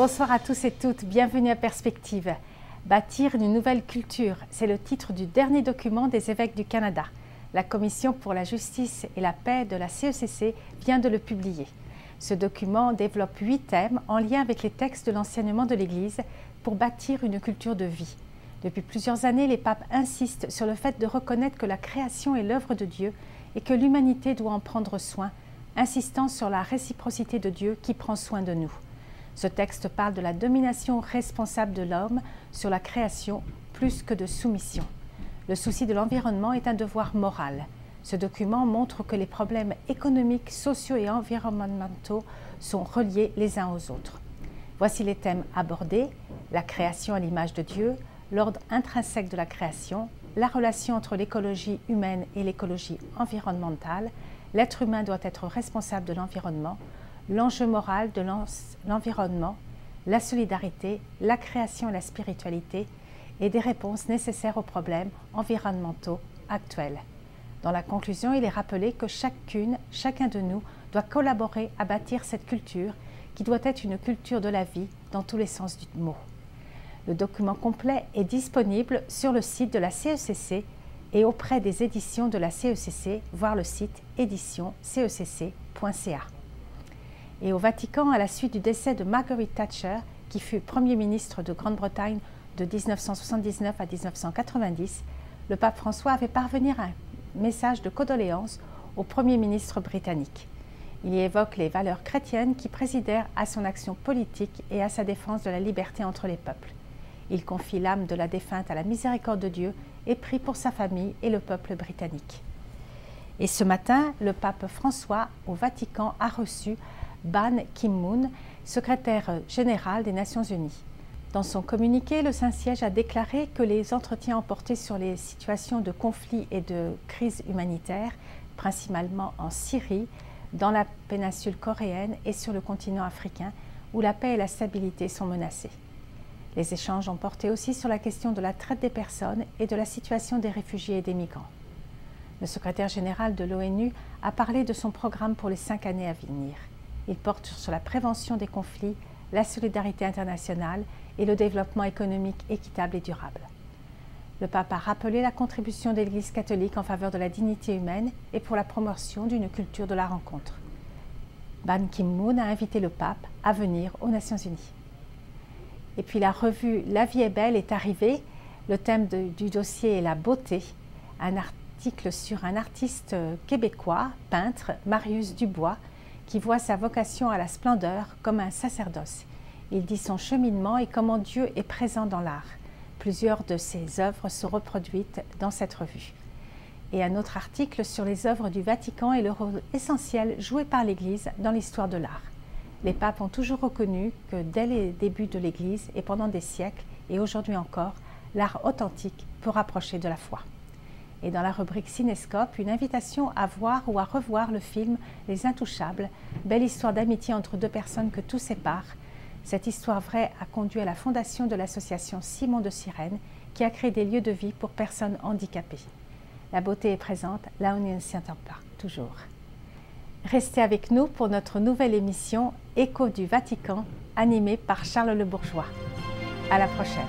Bonsoir à tous et toutes, bienvenue à Perspective. Bâtir une nouvelle culture, c'est le titre du dernier document des évêques du Canada. La Commission pour la justice et la paix de la CECC vient de le publier. Ce document développe 8 thèmes en lien avec les textes de l'enseignement de l'Église pour bâtir une culture de vie. Depuis plusieurs années, les papes insistent sur le fait de reconnaître que la création est l'œuvre de Dieu et que l'humanité doit en prendre soin, insistant sur la réciprocité de Dieu qui prend soin de nous. Ce texte parle de la domination responsable de l'homme sur la création plus que de soumission. Le souci de l'environnement est un devoir moral. Ce document montre que les problèmes économiques, sociaux et environnementaux sont reliés les uns aux autres. Voici les thèmes abordés: la création à l'image de Dieu, l'ordre intrinsèque de la création, la relation entre l'écologie humaine et l'écologie environnementale, l'être humain doit être responsable de l'environnement, l'enjeu moral de l'environnement, la solidarité, la création et la spiritualité, et des réponses nécessaires aux problèmes environnementaux actuels. Dans la conclusion, il est rappelé que chacun de nous doit collaborer à bâtir cette culture qui doit être une culture de la vie dans tous les sens du mot. Le document complet est disponible sur le site de la CECC et auprès des éditions de la CECC, voir le site éditioncecc.ca. Et au Vatican, à la suite du décès de Margaret Thatcher, qui fut Premier ministre de Grande-Bretagne de 1979 à 1990, le pape François avait parvenu un message de condoléances au Premier ministre britannique. Il y évoque les valeurs chrétiennes qui présidèrent à son action politique et à sa défense de la liberté entre les peuples. Il confie l'âme de la défunte à la miséricorde de Dieu et prie pour sa famille et le peuple britannique. Et ce matin, le pape François, au Vatican, a reçu Ban Ki-moon, secrétaire général des Nations Unies. Dans son communiqué, le Saint-Siège a déclaré que les entretiens ont porté sur les situations de conflit et de crise humanitaire, principalement en Syrie, dans la péninsule coréenne et sur le continent africain, où la paix et la stabilité sont menacées. Les échanges ont porté aussi sur la question de la traite des personnes et de la situation des réfugiés et des migrants. Le secrétaire général de l'ONU a parlé de son programme pour les 5 années à venir. Il porte sur la prévention des conflits, la solidarité internationale et le développement économique équitable et durable. Le pape a rappelé la contribution de l'Église catholique en faveur de la dignité humaine et pour la promotion d'une culture de la rencontre. Ban Ki-moon a invité le pape à venir aux Nations Unies. Et puis la revue La vie est belle est arrivée. Le thème du dossier est la beauté. Un article sur un artiste québécois, peintre, Marius Dubois, qui voit sa vocation à la splendeur comme un sacerdoce. Il dit son cheminement et comment Dieu est présent dans l'art. Plusieurs de ses œuvres sont reproduites dans cette revue. Et un autre article sur les œuvres du Vatican et le rôle essentiel joué par l'Église dans l'histoire de l'art. Les papes ont toujours reconnu que dès les débuts de l'Église et pendant des siècles, et aujourd'hui encore, l'art authentique peut rapprocher de la foi. Et dans la rubrique Cinescope, une invitation à voir ou à revoir le film Les Intouchables, belle histoire d'amitié entre 2 personnes que tout sépare. Cette histoire vraie a conduit à la fondation de l'association Simon de Cyrène, qui a créé des lieux de vie pour personnes handicapées. La beauté est présente là où on ne s'y attend pas, toujours. Restez avec nous pour notre nouvelle émission Écho du Vatican, animée par Charles Le Bourgeois. À la prochaine.